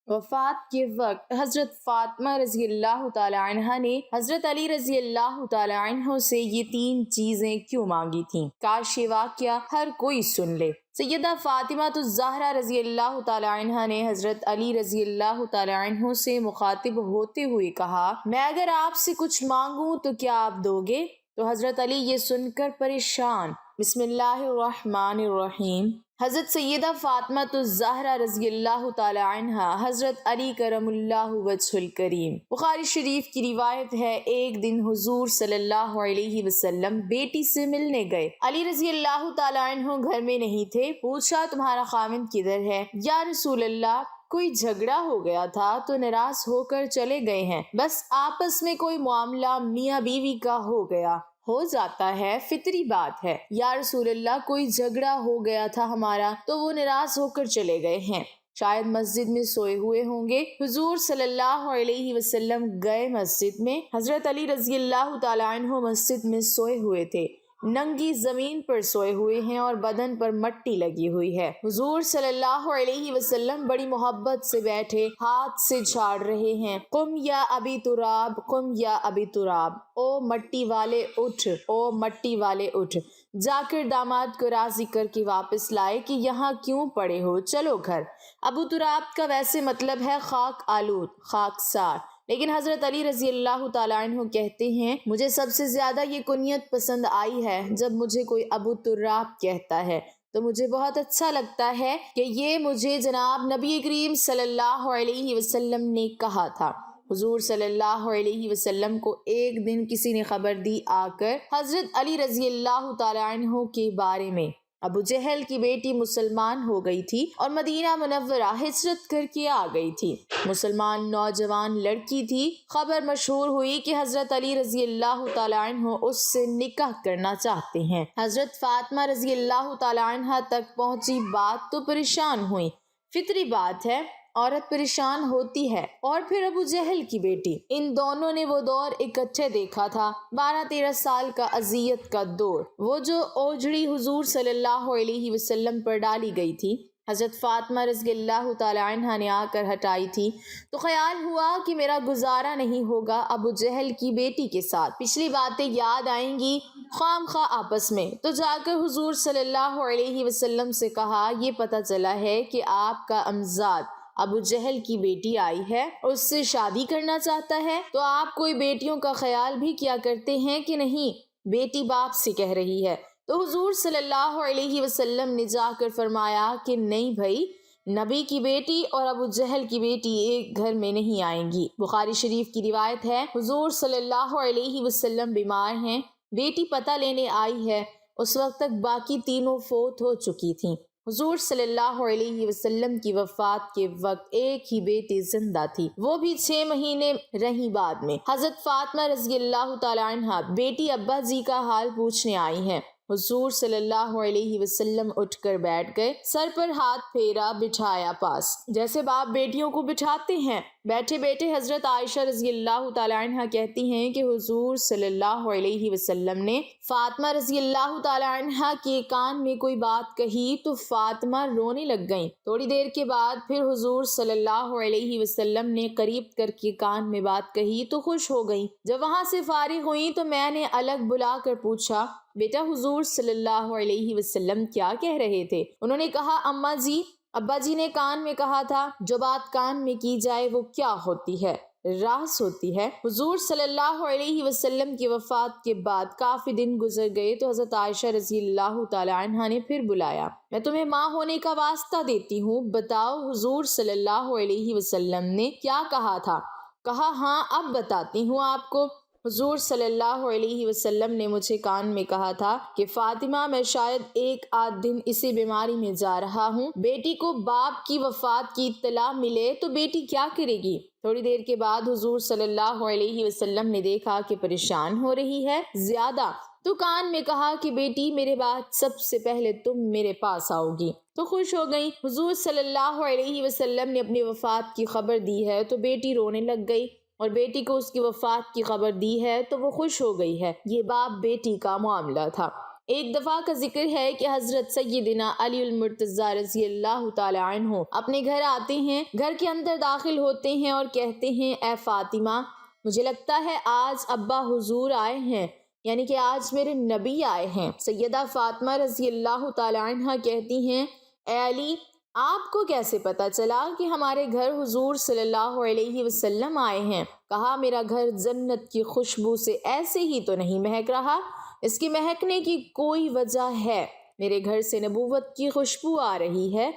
وفات کے وقت حضرت فاطمہ رضی اللہ تعالی عنہ نے حضرت علی رضی اللہ تعالی عنہ سے یہ 3 چیزیں کیوں مانگی تھیں؟ کاش یہ واقعہ ہر کوئی سن لے۔ سیدہ فاطمہ الزہرا رضی اللہ تعالی عنہ نے حضرت علی رضی اللہ تعالی عنہ سے مخاطب ہوتے ہوئے کہا، میں اگر آپ سے کچھ مانگوں تو کیا آپ دو گے؟ تو حضرت علی یہ سن کر پریشان۔ بسم اللہ الرحمن الرحیم۔ حضرت سیدہ فاطمہ الزہرا رضی اللہ تعالی عنہ حضرت علی کرم اللہ وجہ الکریم۔ بخاری شریف کی روایت ہے، ایک دن حضور صلی اللہ علیہ وسلم بیٹی سے ملنے گئے۔ علی رضی اللہ تعالی عنہ گھر میں نہیں تھے۔ پوچھا، تمہارا خاوند کدھر ہے؟ یا رسول اللہ، کوئی جھگڑا ہو گیا تھا تو ناراض ہو کر چلے گئے ہیں، بس آپس میں کوئی معاملہ میاں بیوی کا ہو گیا، ہو جاتا ہے، فطری بات ہے۔ یا رسول اللہ، کوئی جھگڑا ہو گیا تھا ہمارا تو وہ ناراض ہو کر چلے گئے ہیں، شاید مسجد میں سوئے ہوئے ہوں گے۔ حضور صلی اللہ علیہ وسلم گئے مسجد میں۔ حضرت علی رضی اللہ تعالی عنہ مسجد میں سوئے ہوئے تھے، ننگی زمین پر سوئے ہوئے ہیں اور بدن پر مٹی لگی ہوئی ہے۔ حضور صلی اللہ علیہ وسلم بڑی محبت سے بیٹھے ہاتھ سے جھاڑ رہے ہیں، قم یا ابی تراب، قم یا ابی تراب، او مٹی والے اٹھ، او مٹی والے اٹھ۔ جا کر داماد کو راضی کر کے واپس لائے کہ یہاں کیوں پڑے ہو، چلو گھر۔ ابو تراب کا ویسے مطلب ہے خاک آلود، خاکسار، لیکن حضرت علی رضی اللہ تعالیٰ عنہ کہتے ہیں، مجھے سب سے زیادہ یہ کنیت پسند آئی ہے۔ جب مجھے کوئی ابو تراب کہتا ہے تو مجھے بہت اچھا لگتا ہے کہ یہ مجھے جناب نبی کریم صلی اللہ علیہ وسلم نے کہا تھا۔ حضور صلی اللہ علیہ وسلم کو ایک دن کسی نے خبر دی آ کر حضرت علی رضی اللہ تعالیٰ عنہ کے بارے میں۔ ابو جہل کی بیٹی مسلمان ہو گئی تھی اور مدینہ منورہ ہجرت کر کے آ گئی تھی۔ مسلمان نوجوان لڑکی تھی۔ خبر مشہور ہوئی کہ حضرت علی رضی اللہ تعالیٰ عنہ اس سے نکاح کرنا چاہتے ہیں۔ حضرت فاطمہ رضی اللہ تعالیٰ عنہ تک پہنچی بات تو پریشان ہوئی، فطری بات ہے، عورت پریشان ہوتی ہے۔ اور پھر ابو جہل کی بیٹی، ان دونوں نے وہ دور اکٹھے دیکھا تھا، 12-13 سال کا اذیت کا دور، وہ جو اوجھڑی حضور صلی اللہ علیہ وسلم پر ڈالی گئی تھی، حضرت فاطمہ رضی اللہ تعالی عنہ نے آ کر ہٹائی تھی۔ تو خیال ہوا کہ میرا گزارا نہیں ہوگا ابو جہل کی بیٹی کے ساتھ، پچھلی باتیں یاد آئیں گی خام خواہ آپس میں، تو جا کر حضور صلی اللہ علیہ وسلم سے کہا، یہ پتہ چلا ہے کہ آپ کا امزاد ابو جہل کی بیٹی آئی ہے، اس سے شادی کرنا چاہتا ہے، تو آپ کوئی بیٹیوں کا خیال بھی کیا کرتے ہیں کہ نہیں؟ بیٹی باپ سے کہہ رہی ہے۔ تو حضور صلی اللہ علیہ وسلم نے جا کر فرمایا کہ نہیں بھائی، نبی کی بیٹی اور ابو جہل کی بیٹی ایک گھر میں نہیں آئیں گی۔ بخاری شریف کی روایت ہے، حضور صلی اللہ علیہ وسلم بیمار ہیں، بیٹی پتہ لینے آئی ہے، اس وقت تک باقی تینوں فوت ہو چکی تھیں۔ حضور صلی اللہ علیہ وسلم کی وفات کے وقت ایک ہی بیٹی زندہ تھی، وہ بھی 6 مہینے رہی۔ بعد میں حضرت فاطمہ رضی اللہ تعالی عنہ بیٹی ابا جی کا حال پوچھنے آئی ہیں۔ حضور صلی اللہ علیہ وسلم اٹھ کر بیٹھ گئے، سر پر ہاتھ پھیرا، بٹھایا پاس، جیسے باپ بیٹیوں کو بٹھاتے ہیں۔ بیٹھے بیٹھے حضرت عائشہ رضی اللہ تعالی عنہ کہتی ہیں کہ حضور صلی اللہ علیہ وسلم نے فاطمہ رضی اللہ تعالی عنہ کے کان میں کوئی بات کہی تو فاطمہ رونے لگ گئیں۔ تھوڑی دیر کے بعد پھر حضور صلی اللہ علیہ وسلم نے قریب کر کے کان میں بات کہی تو خوش ہو گئیں۔ جب وہاں سے فارغ ہوئیں تو میں نے الگ بلا کر پوچھا، بیٹا حضور صلی اللہ علیہ وسلم کیا کہہ رہے تھے؟ انہوں نے کہا، اماں جی، ابا جی نے کان میں کہا تھا، جو بات کان میں کی جائے وہ کیا ہوتی ہے؟ راز ہوتی ہے۔ حضور صلی اللہ علیہ وسلم کی وفات کے بعد کافی دن گزر گئے تو حضرت عائشہ رضی اللہ تعالی عنہ نے پھر بلایا، میں تمہیں ماں ہونے کا واسطہ دیتی ہوں، بتاؤ حضور صلی اللہ علیہ وسلم نے کیا کہا تھا؟ کہا، ہاں اب بتاتی ہوں آپ کو۔ حضور صلی اللہ علیہ وسلم نے مجھے کان میں کہا تھا کہ فاطمہ، میں شاید 1-8 دن اسی بیماری میں جا رہا ہوں، بیٹی کو باپ کی وفات کی اطلاع ملے تو بیٹی کیا کرے گی؟ تھوڑی دیر کے بعد حضور صلی اللہ علیہ وسلم نے دیکھا کہ پریشان ہو رہی ہے زیادہ، تو کان میں کہا کہ بیٹی، میرے بعد سب سے پہلے تم میرے پاس آؤ گی، تو خوش ہو گئی۔ حضور صلی اللہ علیہ وسلم نے اپنی وفات کی خبر دی ہے تو بیٹی رونے لگ گئی، اور بیٹی کو اس کی وفات کی خبر دی ہے تو وہ خوش ہو گئی ہے۔ یہ باپ بیٹی کا معاملہ تھا۔ ایک دفعہ کا ذکر ہے کہ حضرت سیدنا علی المرتضیٰ رضی اللہ تعالی عنہ اپنے گھر آتے ہیں، گھر کے اندر داخل ہوتے ہیں اور کہتے ہیں اے فاطمہ، مجھے لگتا ہے آج ابا حضور آئے ہیں، یعنی کہ آج میرے نبی آئے ہیں۔ سیدہ فاطمہ رضی اللہ تعالی عنہ کہتی ہیں اے علی، آپ کو کیسے پتا چلا کہ ہمارے گھر حضور صلی اللہ علیہ وسلم آئے ہیں؟ کہا میرا گھر جنت کی خوشبو سے ایسے ہی تو نہیں مہک رہا، اس کی مہکنے کی کوئی وجہ ہے، میرے گھر سے نبوت کی خوشبو آ رہی ہے،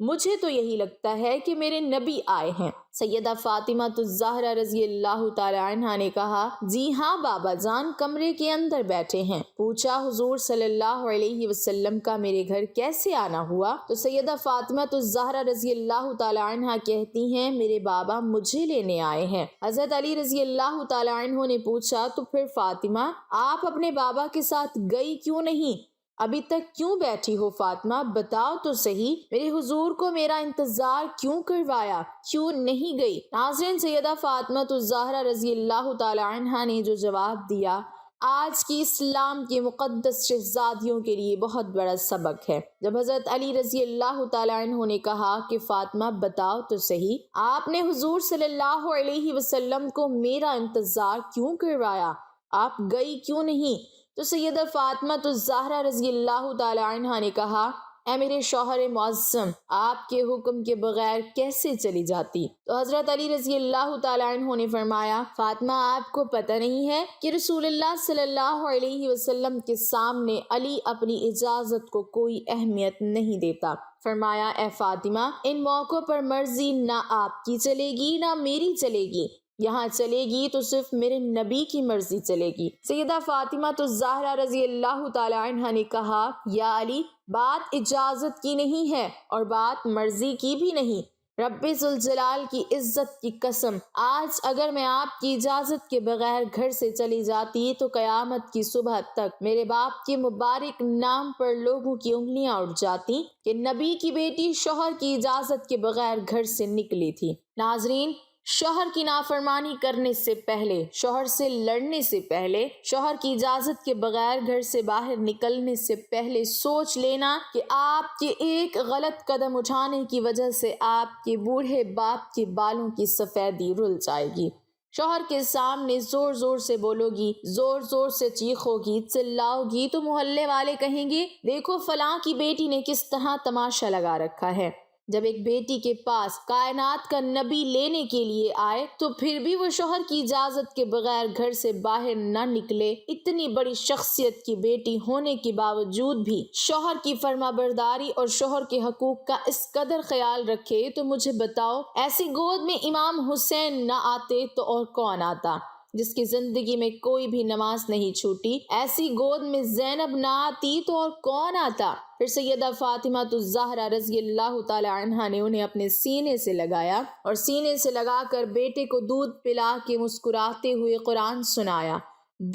مجھے تو یہی لگتا ہے کہ میرے نبی آئے ہیں۔ سیدہ فاطمہ الزہرا رضی اللہ تعالی عنہا نے کہا جی ہاں بابا جان کمرے کے اندر بیٹھے ہیں۔ پوچھا حضور صلی اللہ علیہ وسلم کا میرے گھر کیسے آنا ہوا؟ تو سیدہ فاطمہ الزہرا رضی اللہ تعالی عنہا کہتی ہیں میرے بابا مجھے لینے آئے ہیں۔ حضرت علی رضی اللہ تعالی عنہ نے پوچھا تو پھر فاطمہ آپ اپنے بابا کے ساتھ گئی کیوں نہیں؟ ابھی تک کیوں بیٹھی ہو فاطمہ؟ بتاؤ تو صحیح، میرے حضور کو میرا انتظار کیوں کروایا، کیوں نہیں گئی؟ ناظرین، سیدہ فاطمہ الزہرا رضی اللہ تعالی عنہا نے جو جواب دیا آج کی اسلام کے مقدس شہزادیوں کے لیے بہت بڑا سبق ہے۔ جب حضرت علی رضی اللہ تعالی عنہ نے کہا کہ فاطمہ بتاؤ تو صحیح، آپ نے حضور صلی اللہ علیہ وسلم کو میرا انتظار کیوں کروایا، آپ گئی کیوں نہیں؟ تو سیدہ فاطمہ الزہرا رضی اللہ تعالی عنہا نے کہا اے میرے شوہر معظم، آپ کے حکم کے بغیر کیسے چلی جاتی؟ تو حضرت علی رضی اللہ تعالی عنہ نے فرمایا فاطمہ آپ کو پتہ نہیں ہے کہ رسول اللہ صلی اللہ علیہ وسلم کے سامنے علی اپنی اجازت کو کوئی اہمیت نہیں دیتا۔ فرمایا اے فاطمہ ان موقعوں پر مرضی نہ آپ کی چلے گی نہ میری چلے گی، یہاں چلے گی تو صرف میرے نبی کی مرضی چلے گی۔ سیدہ فاطمہ الزہرا رضی اللہ تعالی عنہا نے کہا یا علی بات اجازت کی نہیں ہے اور بات مرضی کی بھی نہیں، رب ذوالجلال کی عزت کی قسم آج اگر میں آپ کی اجازت کے بغیر گھر سے چلی جاتی تو قیامت کی صبح تک میرے باپ کے مبارک نام پر لوگوں کی انگلیاں اٹھ جاتی کہ نبی کی بیٹی شوہر کی اجازت کے بغیر گھر سے نکلی تھی۔ ناظرین، شوہر کی نافرمانی کرنے سے پہلے، شوہر سے لڑنے سے پہلے، شوہر کی اجازت کے بغیر گھر سے باہر نکلنے سے پہلے سوچ لینا کہ آپ کے ایک غلط قدم اٹھانے کی وجہ سے آپ کے بوڑھے باپ کے بالوں کی سفیدی رل جائے گی۔ شوہر کے سامنے زور زور سے بولو گی، زور زور سے چیخو گی، چلاؤ گی تو محلے والے کہیں گے دیکھو فلاں کی بیٹی نے کس طرح تماشا لگا رکھا ہے۔ جب ایک بیٹی کے پاس کائنات کا نبی لینے کے لیے آئے تو پھر بھی وہ شوہر کی اجازت کے بغیر گھر سے باہر نہ نکلے، اتنی بڑی شخصیت کی بیٹی ہونے کے باوجود بھی شوہر کی فرما برداری اور شوہر کے حقوق کا اس قدر خیال رکھے، تو مجھے بتاؤ ایسی گود میں امام حسین نہ آتے تو اور کون آتا؟ جس کی زندگی میں کوئی بھی نماز نہیں چھوٹی، ایسی گود میں زینب نہ آتی تو اور کون آتا؟ پھر سیدہ فاطمہ الزہرا رضی اللہ تعالی عنہا نے انہیں اپنے سینے سے لگایا اور سینے سے لگا کر بیٹے کو دودھ پلا کے مسکراتے ہوئے قرآن سنایا۔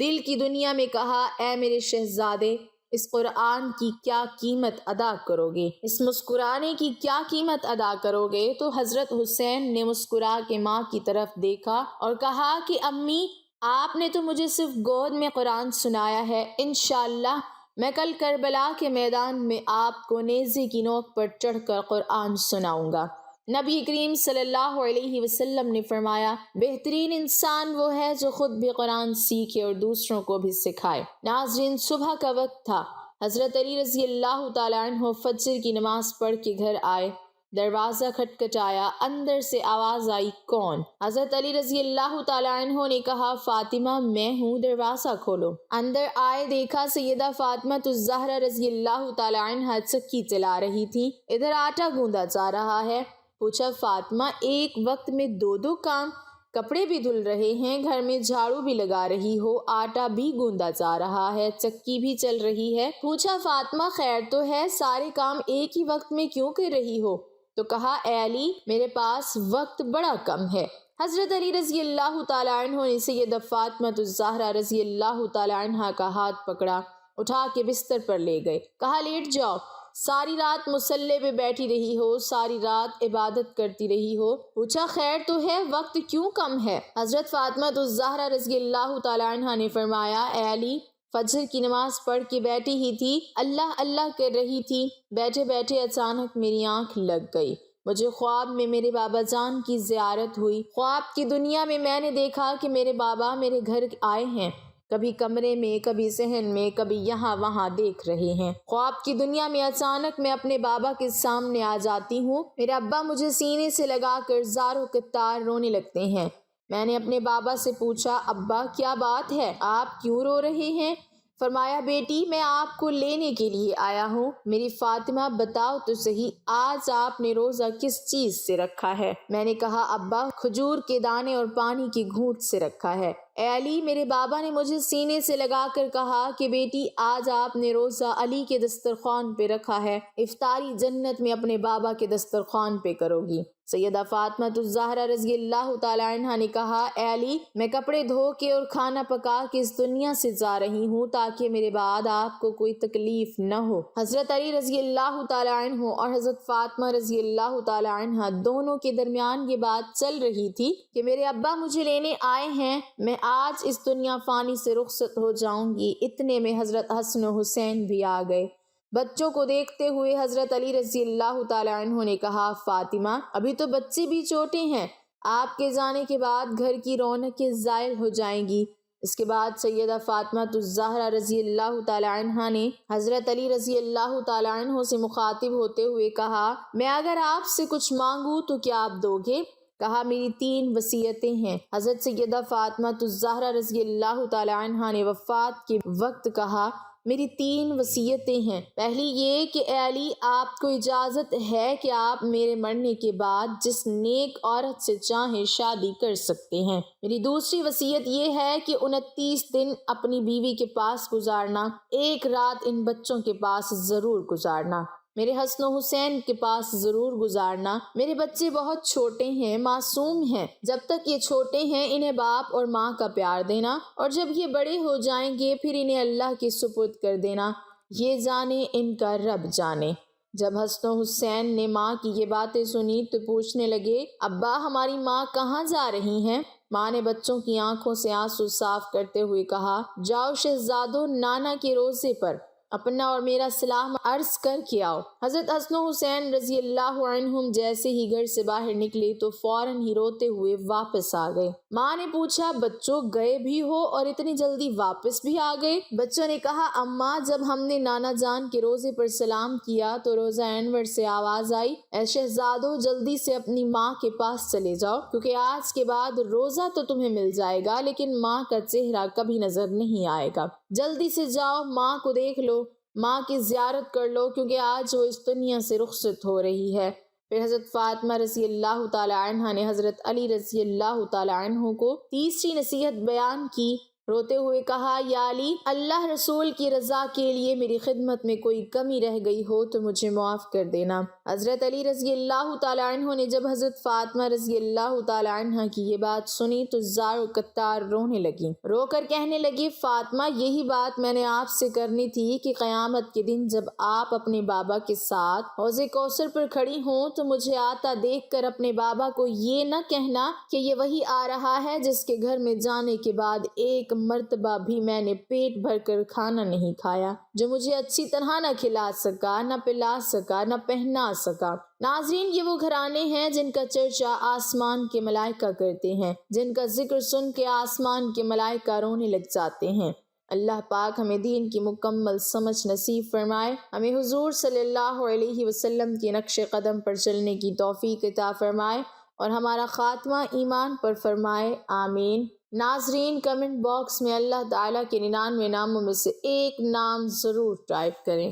دل کی دنیا میں کہا اے میرے شہزادے اس قرآن کی کیا قیمت ادا کرو گے، اس مسکرانے کی کیا قیمت ادا کرو گے؟ تو حضرت حسین نے مسکرا کے ماں کی طرف دیکھا اور کہا کہ امی آپ نے تو مجھے صرف گود میں قرآن سنایا ہے، انشاءاللہ میں کل کربلا کے میدان میں آپ کو نیزے کی نوک پر چڑھ کر قرآن سناؤں گا۔ نبی کریم صلی اللہ علیہ وسلم نے فرمایا بہترین انسان وہ ہے جو خود بھی قرآن سیکھے اور دوسروں کو بھی سکھائے۔ ناظرین، صبح کا وقت تھا، حضرت علی رضی اللہ تعالی عنہ فجر کی نماز پڑھ کے گھر آئے، دروازہ کھٹکھٹایا، اندر سے آواز آئی کون؟ حضرت علی رضی اللہ تعالی عنہ نے کہا فاطمہ میں ہوں، دروازہ کھولو۔ اندر آئے، دیکھا سیدہ فاطمہ الزہرا رضی اللہ تعالی عنہ چکی چلا رہی تھی، ادھر آٹا گوندا جا رہا ہے۔ پوچھا فاطمہ ایک وقت میں دو کام، کپڑے بھی دھل رہے ہیں، گھر میں جھاڑو بھی لگا رہی ہو، آٹا بھی گوندا جا رہا ہے، چکی بھی چل رہی ہے۔ پوچھا فاطمہ خیر تو ہے، سارے کام ایک ہی وقت میں کیوں کر رہی ہو؟ تو کہا اے علی میرے پاس وقت بڑا کم ہے۔ حضرت علی رضی اللہ تعالی عنہ نے سیدہ فاطمہ الزہرا رضی اللہ تعالی عنہ کا ہاتھ پکڑا، اٹھا کے بستر پر لے گئے، کہا لیٹ جاؤ، ساری رات مصلے پہ بیٹھی رہی ہو، ساری رات عبادت کرتی رہی ہو، پوچھا خیر تو ہے، وقت کیوں کم ہے؟ حضرت فاطمہ الزہرا رضی اللہ تعالی عنہ نے فرمایا اے علی فجر کی نماز پڑھ کے بیٹھی ہی تھی، اللہ اللہ کر رہی تھی۔ بیٹھے بیٹھے اچانک میری آنکھ لگ گئی۔ مجھے خواب میں میرے بابا جان کی زیارت ہوئی۔ خواب کی دنیا میں میں نے دیکھا کہ میرے بابا میرے گھر آئے ہیں، کبھی کمرے میں، کبھی صحن میں، کبھی یہاں وہاں دیکھ رہے ہیں۔ خواب کی دنیا میں اچانک میں اپنے بابا کے سامنے آ جاتی ہوں۔ میرے ابا مجھے سینے سے لگا کر زار و قطار رونے لگتے ہیں۔ میں نے اپنے بابا سے پوچھا، ابا کیا بات ہے، آپ کیوں رو رہے ہیں؟ فرمایا، بیٹی میں آپ کو لینے کے لیے آیا ہوں۔ میری فاطمہ بتاؤ تو صحیح، آج آپ نے روزہ کس چیز سے رکھا ہے؟ میں نے کہا، ابا کھجور کے دانے اور پانی کی گھونٹ سے رکھا ہے۔ اے علی، میرے بابا نے مجھے سینے سے لگا کر کہا کہ بیٹی آج آپ نے روزہ علی کے دسترخوان پہ رکھا ہے، افطاری جنت میں اپنے بابا کے دسترخوان پہ کرو گی۔ سیدہ فاطمہ الزہرا رضی اللہ تعالی عنہا نے کہا، اے علی، میں کپڑے دھو کے اور کھانا پکا کے اس دنیا سے جا رہی ہوں تاکہ میرے بعد آپ کو کوئی تکلیف نہ ہو۔ حضرت علی رضی اللہ تعالی عنہ اور حضرت فاطمہ رضی اللہ تعالی عنہا دونوں کے درمیان یہ بات چل رہی تھی کہ میرے ابا مجھے لینے آئے ہیں، میں آج اس دنیا فانی سے رخصت ہو جاؤں گی۔ اتنے میں حضرت حسن و حسین بھی آ گئے۔ بچوں کو دیکھتے ہوئے حضرت علی رضی اللہ تعالی عنہ نے کہا، فاطمہ ابھی تو بچے بھی چھوٹے ہیں، آپ کے جانے کے بعد گھر کی رونقیں زائل ہو جائیں گی۔ اس کے بعد سیدہ فاطمہ الزہرا رضی اللہ تعالی عنہ نے حضرت علی رضی اللہ تعالی عنہ سے مخاطب ہوتے ہوئے کہا، میں اگر آپ سے کچھ مانگوں تو کیا آپ دو گے؟ کہا، میری 3 وصیتیں ہیں۔ حضرت سیدہ فاطمہ الزہرا رضی اللہ تعالی عنہ نے وفات کے وقت کہا، میری 3 وصیتیں ہیں۔ پہلی یہ کہ اے علی، آپ کو اجازت ہے کہ آپ میرے مرنے کے بعد جس نیک عورت سے چاہیں شادی کر سکتے ہیں۔ میری دوسری وصیت یہ ہے کہ 29 دن اپنی بیوی کے پاس گزارنا، 1 رات ان بچوں کے پاس ضرور گزارنا، میرے حسن و حسین کے پاس ضرور گزارنا۔ میرے بچے بہت چھوٹے ہیں، معصوم ہیں، جب تک یہ چھوٹے ہیں انہیں باپ اور ماں کا پیار دینا، اور جب یہ بڑے ہو جائیں گے پھر انہیں اللہ کے سپرد کر دینا، یہ جانے ان کا رب جانے۔ جب حسن و حسین نے ماں کی یہ باتیں سنی تو پوچھنے لگے، ابا ہماری ماں کہاں جا رہی ہیں؟ ماں نے بچوں کی آنکھوں سے آنسو صاف کرتے ہوئے کہا، جاؤ شہزادو، نانا کے روزے پر اپنا اور میرا سلام عرض کر کے آؤ۔ حضرت حسن و حسین رضی اللہ عنہم جیسے ہی گھر سے باہر نکلے تو فوراً ہی روتے ہوئے واپس آ گئے۔ ماں نے پوچھا، بچوں گئے بھی ہو اور اتنی جلدی واپس بھی آ گئے؟ بچوں نے کہا، اماں جب ہم نے نانا جان کے روزے پر سلام کیا تو روزہ انور سے آواز آئی، اے شہزادو جلدی سے اپنی ماں کے پاس چلے جاؤ، کیونکہ آج کے بعد روزہ تو تمہیں مل جائے گا لیکن ماں کا چہرہ کبھی نظر نہیں آئے گا۔ جلدی سے جاؤ، ماں کو دیکھ لو، ماں کی زیارت کر لو، کیونکہ آج وہ اس دنیا سے رخصت ہو رہی ہے۔ پھر حضرت فاطمہ رضی اللہ تعالی عنہ نے حضرت علی رضی اللہ تعالی عنہ کو تیسری نصیحت بیان کی، روتے ہوئے کہا، یا علی، اللہ رسول کی رضا کے لیے میری خدمت میں کوئی کمی رہ گئی ہو تو مجھے معاف کر دینا۔ حضرت علی رضی اللہ تعالی عنہ نے جب حضرت فاطمہ رضی اللہ تعالی عنہ کی یہ بات سنی تو زار و قطار رونے لگی، رو کر کہنے لگی، فاطمہ یہی بات میں نے آپ سے کرنی تھی کہ قیامت کے دن جب آپ اپنے بابا کے ساتھ حوض کوثر پر کھڑی ہوں تو مجھے آتا دیکھ کر اپنے بابا کو یہ نہ کہنا کہ یہ وہی آ رہا ہے جس کے گھر میں جانے کے بعد ایک مرتبہ بھی میں نے پیٹ بھر کر کھانا نہیں کھایا، جو مجھے اچھی طرح نہ کھلا سکا، نہ پلا سکا، نہ پہنا سکا۔ ناظرین، یہ وہ گھرانے ہیں جن کا چرچا آسمان کے ملائکہ کرتے ہیں، جن کا ذکر سن کے آسمان کے ملائکہ رونے لگ جاتے ہیں۔ اللہ پاک ہمیں دین کی مکمل سمجھ نصیب فرمائے، ہمیں حضور صلی اللہ علیہ وسلم کے نقش قدم پر چلنے کی توفیق عطا فرمائے اور ہمارا خاتمہ ایمان پر فرمائے، آمین۔ ناظرین، کمنٹ باکس میں اللہ تعالیٰ کے 99 ناموں میں سے ایک نام ضرور ٹائپ کریں۔